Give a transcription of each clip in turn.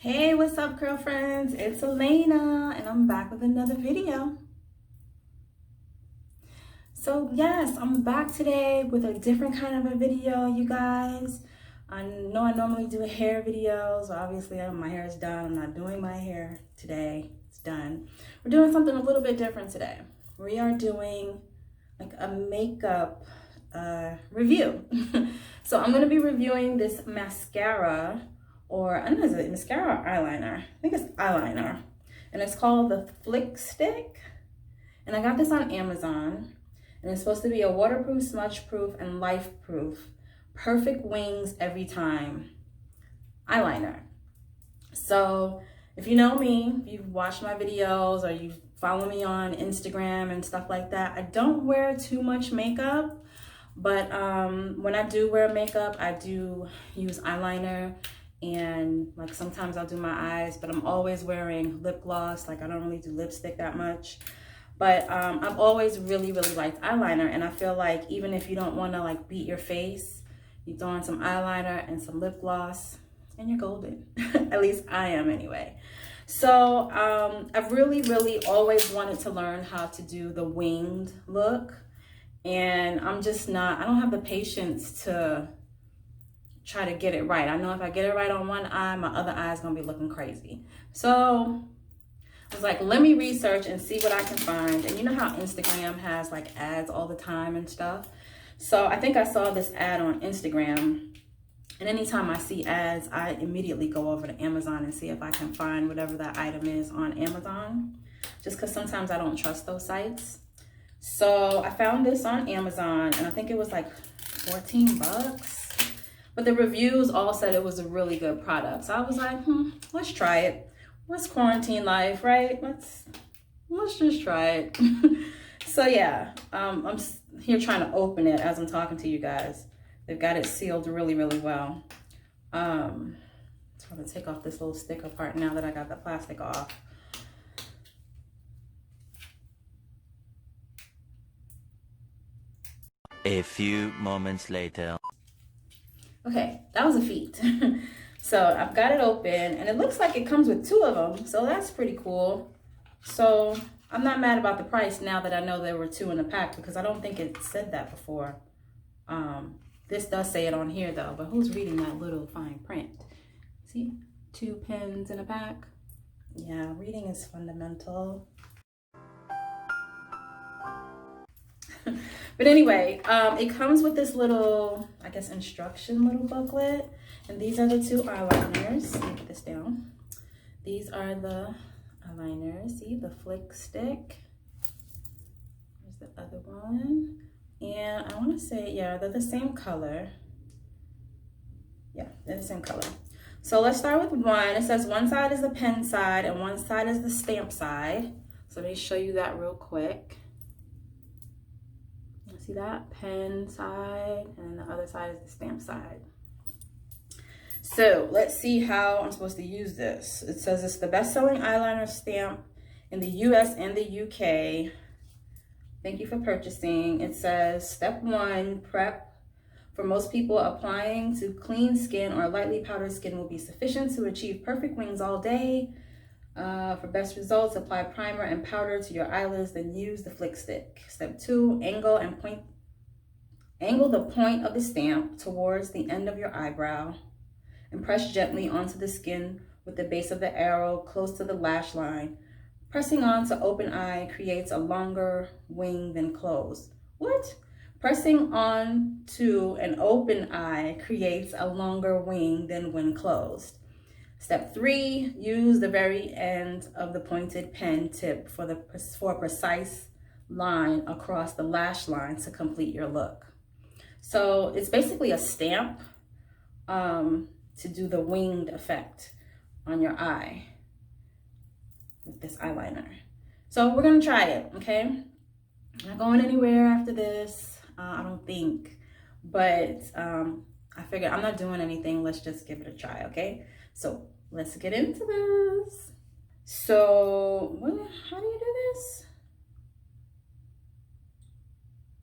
Hey, what's up, girlfriends? It's Elena, and I'm back with another video. So yes, I'm back today with a different kind of a video, you guys. I know I normally do hair videos. Obviously, my hair is done. I'm not doing my hair today. It's done. We're doing something a little bit different today. We are doing like a makeup review. So I'm going to be reviewing this mascara, or I don't know, is it mascara or eyeliner? I think it's eyeliner. And it's called the Flick Stick. And I got this on Amazon. And it's supposed to be a waterproof, smudge-proof, and life-proof. Perfect wings every time eyeliner. So if you know me, if you've watched my videos or you follow me on Instagram and stuff like that, I don't wear too much makeup. But when I do wear makeup, I do use eyeliner, and like sometimes I'll do my eyes, but I'm always wearing lip gloss. Like I don't really do lipstick that much. But I've always really liked eyeliner, and I feel like even if you don't want to like beat your face, you throw on some eyeliner and some lip gloss and you're golden. At least I am anyway. So I've really always wanted to learn how to do the winged look. And I don't have the patience to try to get it right. I know if I get it right on one eye, my other eye is gonna be looking crazy. So I was like, let me research and see what I can find. And you know how Instagram has like ads all the time and stuff? So I think I saw this ad on Instagram. And anytime I see ads, I immediately go over to Amazon and see if I can find whatever that item is on Amazon. Just because sometimes I don't trust those sites. So I found this on Amazon, and I think it was like 14 bucks. But the reviews all said it was a really good product. So I was like, let's try it. What's quarantine life, right? Let's just try it. So yeah, I'm here trying to open it as I'm talking to you guys. They've got it sealed really well. So I'm gonna take off this little sticker part now that I got the plastic off. A few moments later. Okay, that was a feat. So I've got it open, and it looks like it comes with 2 of them. So that's pretty cool. So I'm not mad about the price now that I know there were 2 in the pack, because I don't think it said that before. This does say it on here though, but who's reading that little fine print? See, 2 pens in a pack. Yeah, reading is fundamental. But anyway, it comes with this little, I guess, instruction little booklet. And these are the 2 eyeliners. Let me put this down. These are the eyeliners. See, the Flick Stick. There's the other one. And I want to say, yeah, they're the same color. Yeah, they're the same color. So let's start with one. It says one side is the pen side and one side is the stamp side. So let me show you that real quick. See that? Pen side, and the other side is the stamp side. So let's see how I'm supposed to use this. It says it's the best-selling eyeliner stamp in the US and the UK. Thank you for purchasing. It says step 1, prep. For most people, applying to clean skin or lightly powdered skin will be sufficient to achieve perfect wings all day. For best results, apply primer and powder to your eyelids, then use the Flick Stick. Step 2, angle the point of the stamp towards the end of your eyebrow and press gently onto the skin with the base of the arrow close to the lash line. Pressing on to open eye creates a longer wing than closed. What? Pressing on to an open eye creates a longer wing than when closed. Step 3, use the very end of the pointed pen tip for a precise line across the lash line to complete your look. So it's basically a stamp to do the winged effect on your eye with this eyeliner. So we're gonna try it, okay? I'm not going anywhere after this, I don't think, but I figured I'm not doing anything. Let's just give it a try, okay? So let's get into this. So how do you do this?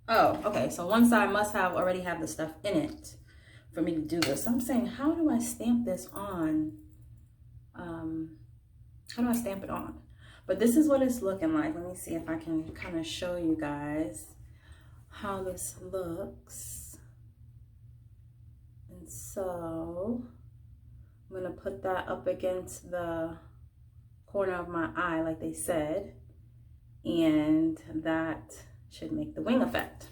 Oh, okay, so one side must already have the stuff in it for me to do this. I'm saying, how do I stamp this on how do I stamp it on? But this is what it's looking like. Let me see if I can kind of show you guys how this looks. And so I'm gonna put that up against the corner of my eye like they said, and that should make the wing effect.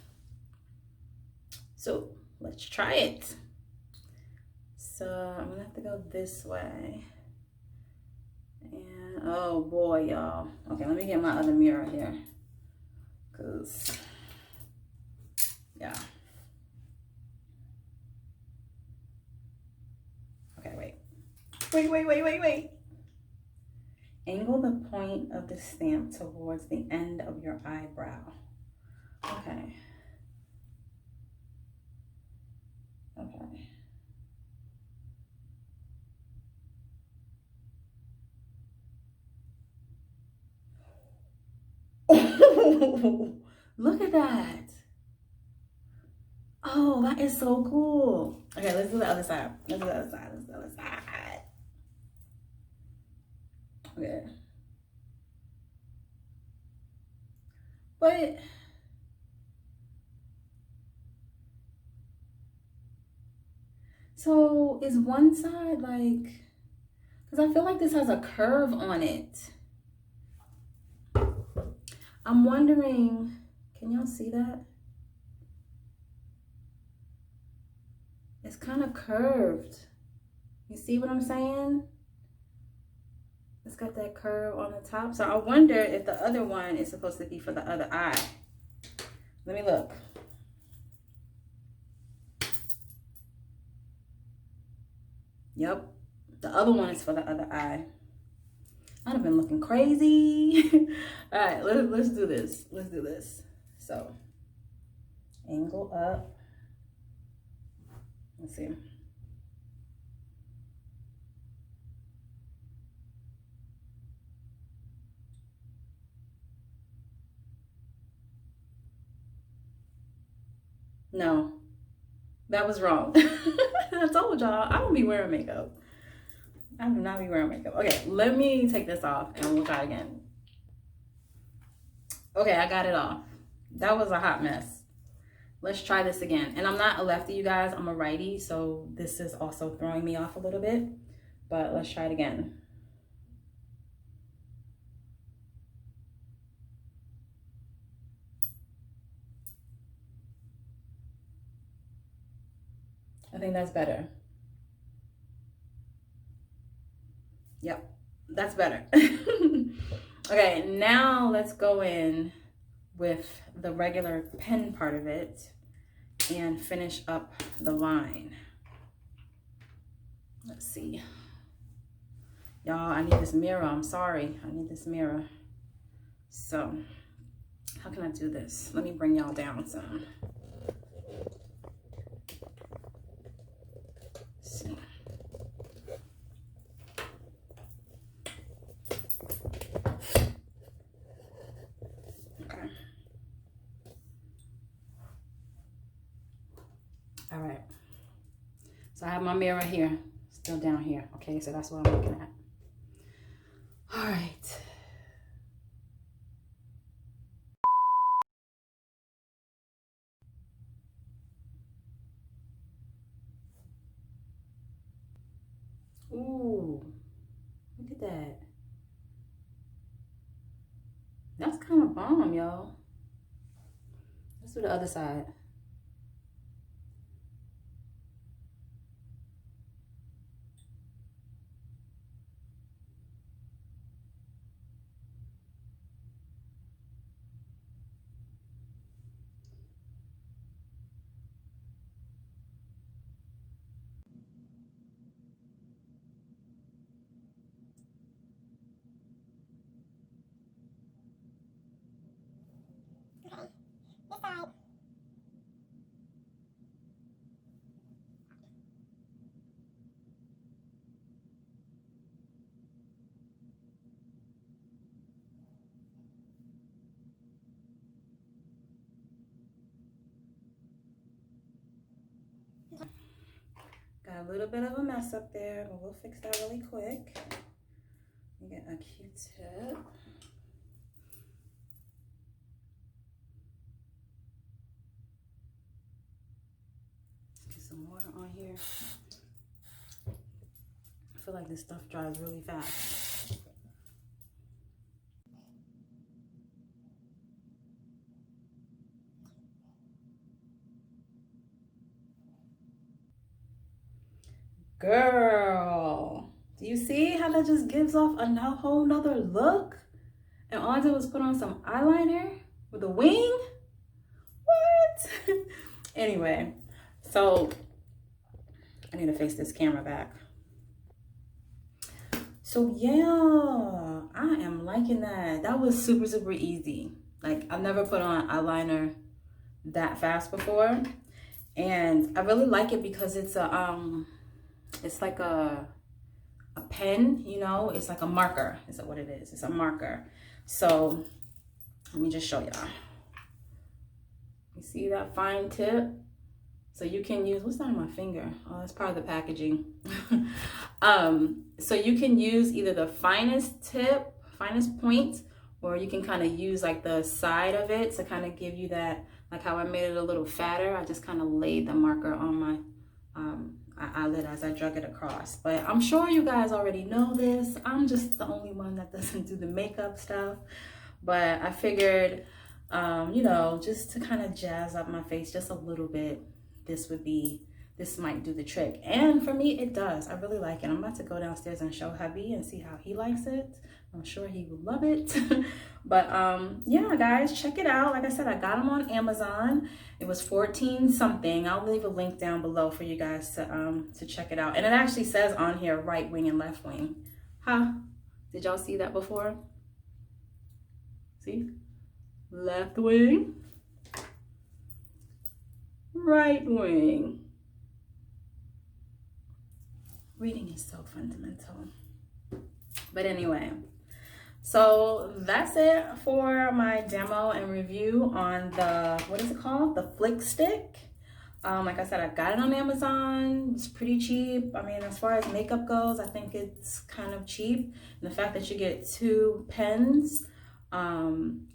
So let's try it. So I'm gonna have to go this way. And oh boy, y'all. Okay, let me get my other mirror here. Cause yeah. Okay, wait. Angle the point of the stamp towards the end of your eyebrow. Okay. Okay. Look at that. Oh, that is so cool. Okay, let's do the other side. Let's do the other side. Okay. But so is one side like, because I feel like this has a curve on it. I'm wondering, can y'all see that? It's kind of curved. You see what I'm saying? It's got that curve on the top. So I wonder if the other one is supposed to be for the other eye. Let me look. Yep, the other one is for the other eye. I'd have been looking crazy. All right, let's do this. Let's do this. So, angle up. Let's see. No, that was wrong. I told y'all, I don't be wearing makeup. I do not be wearing makeup. Okay, let me take this off and we'll try again. Okay, I got it off. That was a hot mess. Let's try this again. And I'm not a lefty, you guys. I'm a righty, so this is also throwing me off a little bit. But let's try it again. I think that's better. Yep, that's better. Okay, now let's go in with the regular pen part of it and finish up the line. Let's see. Y'all, I need this mirror. I'm sorry. I need this mirror. So, how can I do this? Let me bring y'all down some. All right, so I have my mirror here, still down here. Okay, so that's what I'm looking at. All right. Ooh, look at that. That's kind of bomb, y'all. Let's do the other side. Got a little bit of a mess up there, but we'll fix that really quick. You get a Q-tip. Get some water on here. I feel like this stuff dries really fast. Girl, do you see how that just gives off a whole nother look? And all I did was put on some eyeliner with a wing? What? Anyway, so I need to face this camera back. So yeah, I am liking that. That was super, super easy. Like, I've never put on eyeliner that fast before. And I really like it because it's like a pen, you know, it's like a marker. Is that what it is? It's a marker. So let me just show y'all. You see that fine tip? So you can use, what's that on my finger? Oh, that's part of the packaging. So you can use either the finest tip, finest point, or you can kind of use like the side of it to kind of give you that, like how I made it a little fatter. I just kind of laid the marker on my eyelid as I drug it across. But I'm sure you guys already know this. I'm just the only one that doesn't do the makeup stuff. But I figured, you know, just to kind of jazz up my face just a little bit, this might do the trick. And for me, it does. I really like it. I'm about to go downstairs and show hubby and see how he likes it. I'm sure he will love it. But yeah, guys, check it out. Like I said, I got them on Amazon. It was 14 something. I'll leave a link down below for you guys to check it out. And it actually says on here right wing and left wing. Huh? Did y'all see that before? See? Left wing, right wing. Reading is so fundamental. But anyway, so that's it for my demo and review on the, what is it called? The Flick Stick. Like I said, I got it on Amazon. It's pretty cheap. I mean, as far as makeup goes, I think it's kind of cheap. And the fact that you get 2 pens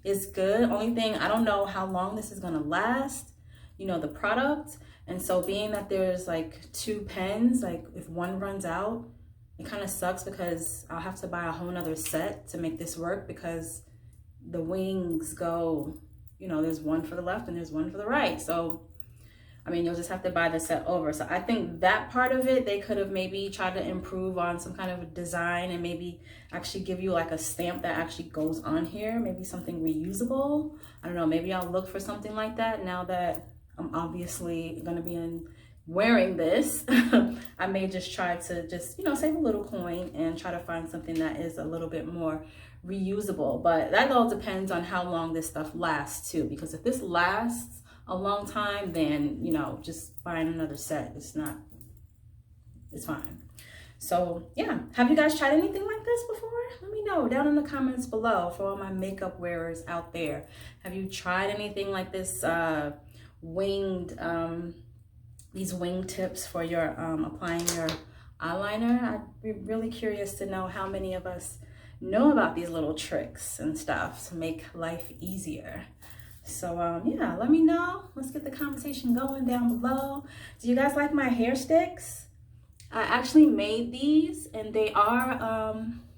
is good. Only thing, I don't know how long this is gonna last, you know, the product. And so being that there's like 2 pens, like if one runs out, it kind of sucks because I'll have to buy a whole nother set to make this work, because the wings go, you know, there's one for the left and there's one for the right. So I mean, you'll just have to buy the set over. So I think that part of it, they could have maybe tried to improve on some kind of a design and maybe actually give you like a stamp that actually goes on here, maybe something reusable. I don't know, maybe I'll look for something like that now that I'm obviously gonna be wearing this. I may just try to just, you know, save a little coin and try to find something that is a little bit more reusable. But that all depends on how long this stuff lasts too, because if this lasts a long time, then, you know, just buying another set, it's fine. So yeah, have you guys tried anything like this before? Let me know down in the comments below for all my makeup wearers out there. Have you tried anything like this winged, these wing tips for your applying your eyeliner? I'd be really curious to know how many of us know about these little tricks and stuff to make life easier. So yeah, let me know. Let's get the conversation going down below. Do you guys like my hair sticks? I actually made these, and they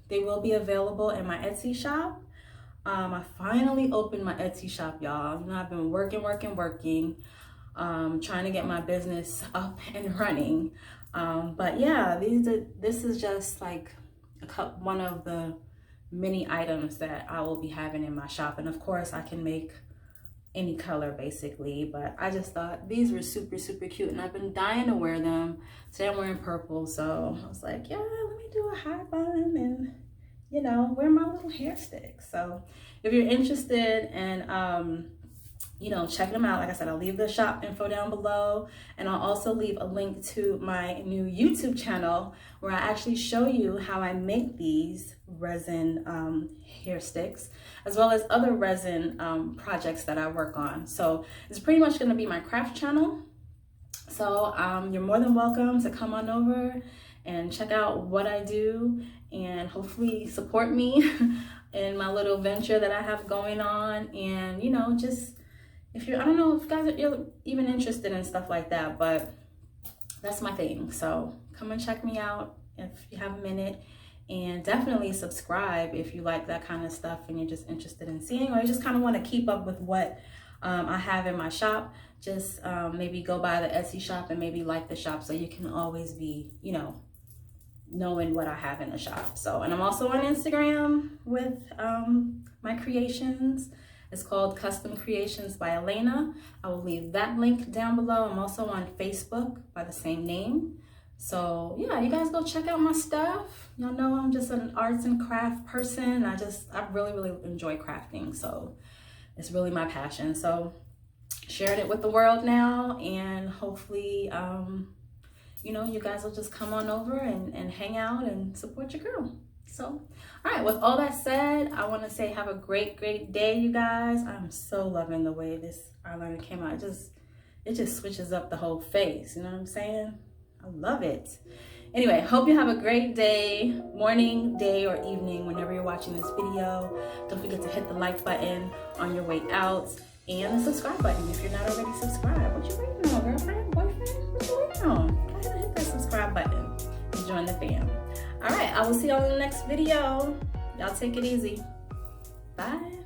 will be available in my Etsy shop. I finally opened my Etsy shop, y'all. You know, I've been working, trying to get my business up and running. But yeah, this is just like one of the many items that I will be having in my shop. And of course, I can make any color basically, but I just thought these were super, super cute, and I've been dying to wear them. Today I'm wearing purple, so I was like, yeah, let me do a high bun and, you know, wear my little hair sticks. So if you're interested in you know, check them out, like I said, I'll leave the shop info down below, and I'll also leave a link to my new YouTube channel where I actually show you how I make these resin hair sticks, as well as other resin projects that I work on. So it's pretty much going to be my craft channel. So you're more than welcome to come on over and check out what I do and hopefully support me in my little venture that I have going on. And you know, just if you're, I don't know if you're even interested in stuff like that, but that's my thing. So come and check me out if you have a minute, and definitely subscribe if you like that kind of stuff and you're just interested in seeing, or you just kind of want to keep up with what I have in my shop. Just maybe go by the Etsy shop and maybe like the shop, so you can always be, you know, knowing what I have in the shop. So, and I'm also on Instagram with my creations. It's called Custom Creations by Elaina. I will leave that link down below. I'm also on Facebook by the same name. So yeah, you guys go check out my stuff. Y'all know I'm just an arts and craft person. I really enjoy crafting. So it's really my passion. So sharing it with the world now, and hopefully, you know, you guys will just come on over and hang out and support your girl. So, all right, with all that said, I want to say have a great day, you guys. I'm so loving the way this eyeliner came out. It just switches up the whole face, you know what I'm saying? I love it. Anyway, hope you have a great day, morning, day, or evening, whenever you're watching this video. Don't forget to hit the like button on your way out, and the subscribe button if you're not already subscribed. What you waiting on, girlfriend, boyfriend? What you waiting on? Go ahead and hit that subscribe button and join the fam. All right, I will see y'all in the next video. Y'all take it easy. Bye.